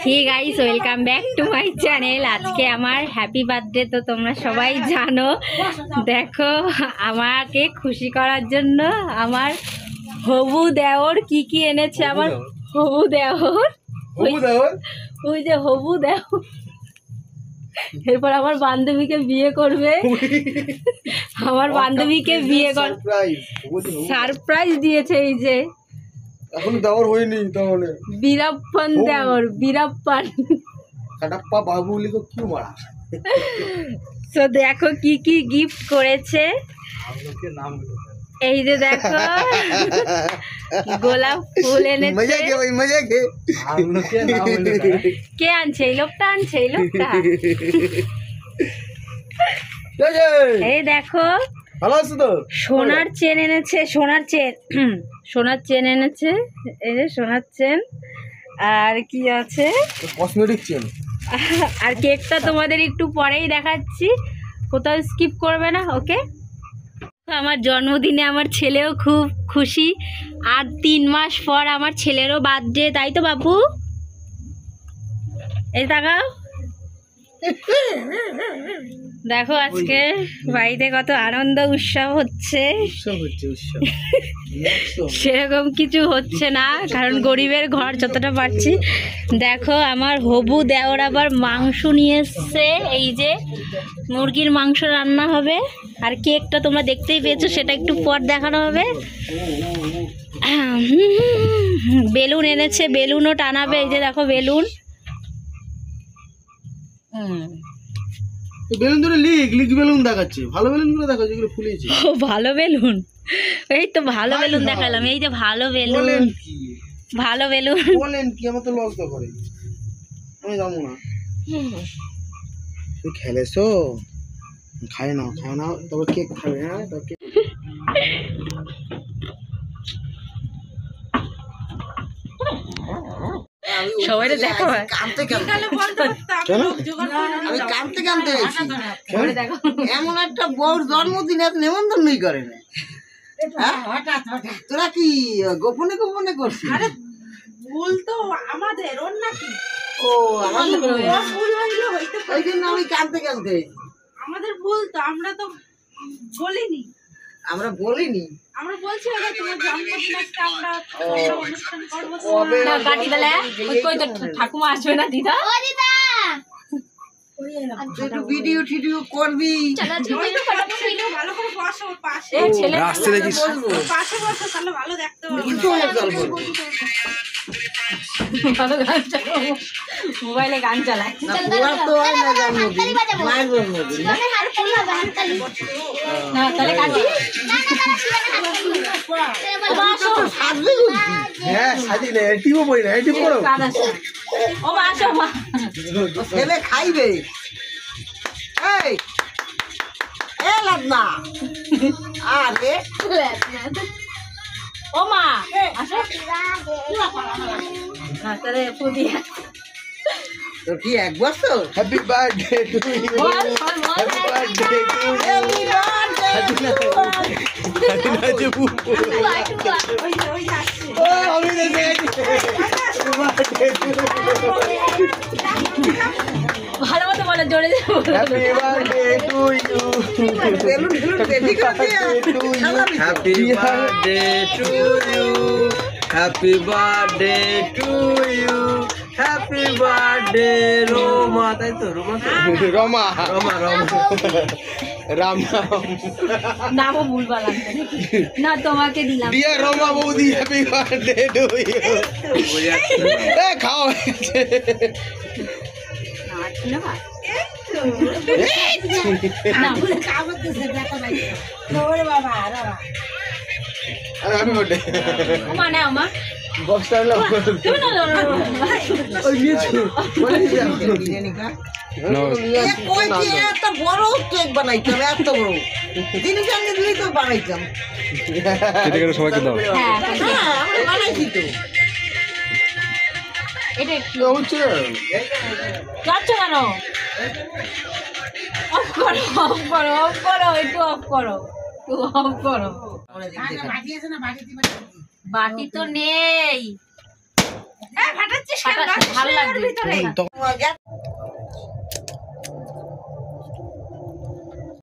Hey guys, welcome back to my channel. আজকে আমার happy birthday, তো তোমরা সবাই জানো। দেখো, আমাকে খুশি করার জন্য আমার হবু দেওর কি কি এনেছে। আমার হবু দেওর, ওই যে হবু দেওর, এরপর আমার বান্ধবীকে বিয়ে করবে। আমার বান্ধবীকে বিয়ে কর সারপ্রাইজ দিয়েছে। এই যে এখন দেওয়ার হয়নি, তাহলে বীরাপ্পন দেওর, বীরাপ্পন কাটাপ্পা বাবুলি তো কি মারা। তো দেখো কি কি গিফট করেছে। এই যে দেখো, গোলাপ ফুল এনেছে। কে আনছে? এই লোকটা আনছে, এই লোকটা। এই দেখো, ভালো আছে তো। সোনার চেন এনেছে, সোনার চেন, সোনার চেন এনেছে। এই যে সোনার চেন। আর কি আছে? Cosmetic chain. আর কেকটা তোমাদের একটু পরেই দেখাচ্ছি, কোথাও স্কিপ করবে না, ওকে? আমার জন্মদিনে আমার ছেলেও খুব খুশি। আর 3 মাস পর আমার ছেলেরও বার্থডে, তাই তো বাবু? এই তাকাও, দেখো আজকে বাড়িতে কত আনন্দ উৎসব হচ্ছে। সেরকম কিছু হচ্ছে না, কারণ গরিবের ঘর যতটা পারছি। দেখো, আমার হবু দেওর আবার মাংস নিয়ে এসছে। এই যে মুরগির মাংস রান্না হবে। আর কেকটা তোমরা দেখতেই পেয়েছো, সেটা একটু পর দেখানো হবে। বেলুন এনেছে, বেলুনও টানাবে। এই যে দেখো বেলুন। বেলুন ধরে লিক বেলুন দেখাচ্ছে। ভালো বেলুন গুলো দেখো, যেগুলো ফুলেছে। ও ভালো বেলুন, এই তো ভালো বেলুন দেখালাম। এই যে ভালো বেলুন, ভালো বেলুন। বলেন কি? আমার তো লস তো করে, আমি যাবো না। তুই খেলেছো? খায় না তবে কেক খাবে। হ্যাঁ, সবাই দেখো, এমন একটা বউর জন্মদিন এত নেমন্তন্নই করে না। তোরা কি গোপনে গোপনে করছিস? ভুল তো আমাদের, ওর নাকি? ও আমাদের ওই জন্য আমি কাঁদতে আমাদের ভুল তো, আমরা তো বলিনি। আমরা বলছি তোমার জন্মদিন আজকে আমরা অনুষ্ঠান করবো। ঠাকুমা আসবে না? দিদা একটু ভিডিও টিডিও করবি। ভালো করে বসো পাশে, আসতে দেখিস পাশে বসো, তাহলে ভালো দেখতে হবে। মোবাইলে গান চালায়। তাহলে কাটি। হ্যাঁ, সাজি না, এটিও বই না, এটি পড়ো। ও মা আসো, মা ছেলে খাইবে। এই লাদনা, আরে ও মা আসো। তাহলে পুদি তোর কি 1 বছর? Happy birthday to you, happy birthday to you, happy birthday to ও আমি দেখে ভালো মতো বলো, জোরে happy birthday to you, balloon ready করে happy birthday to you, happy birthday to you, happy birthday Roma. তাই তো? রমা রাম নামও ভুল বললাম না, তোমাকে দিলাম। ডিয়ার রমা বৌদি, হ্যাপি বার্থডে টু ইউ। এ খাও হ্যাপি বার্থডে। মা নাও, মা বক্সটা লাভ করো। ওই নিয়েছো বলে এত বড় কেক বানাইতাম, এত বড় জিনিস আমি দিলেই তো বানাইতাম। সবাইকে দাও। হ্যাঁ, আমরা বানাইছি তো। এটা হচ্ছে যাচ্ছ কেন? অফ করো, একটু অফ করো। বাটি তো নেই। ফাটাচ্ছিস কেন? ফাটাস, গাছ ভালো নেই ওর লাগছে। ভিতরে।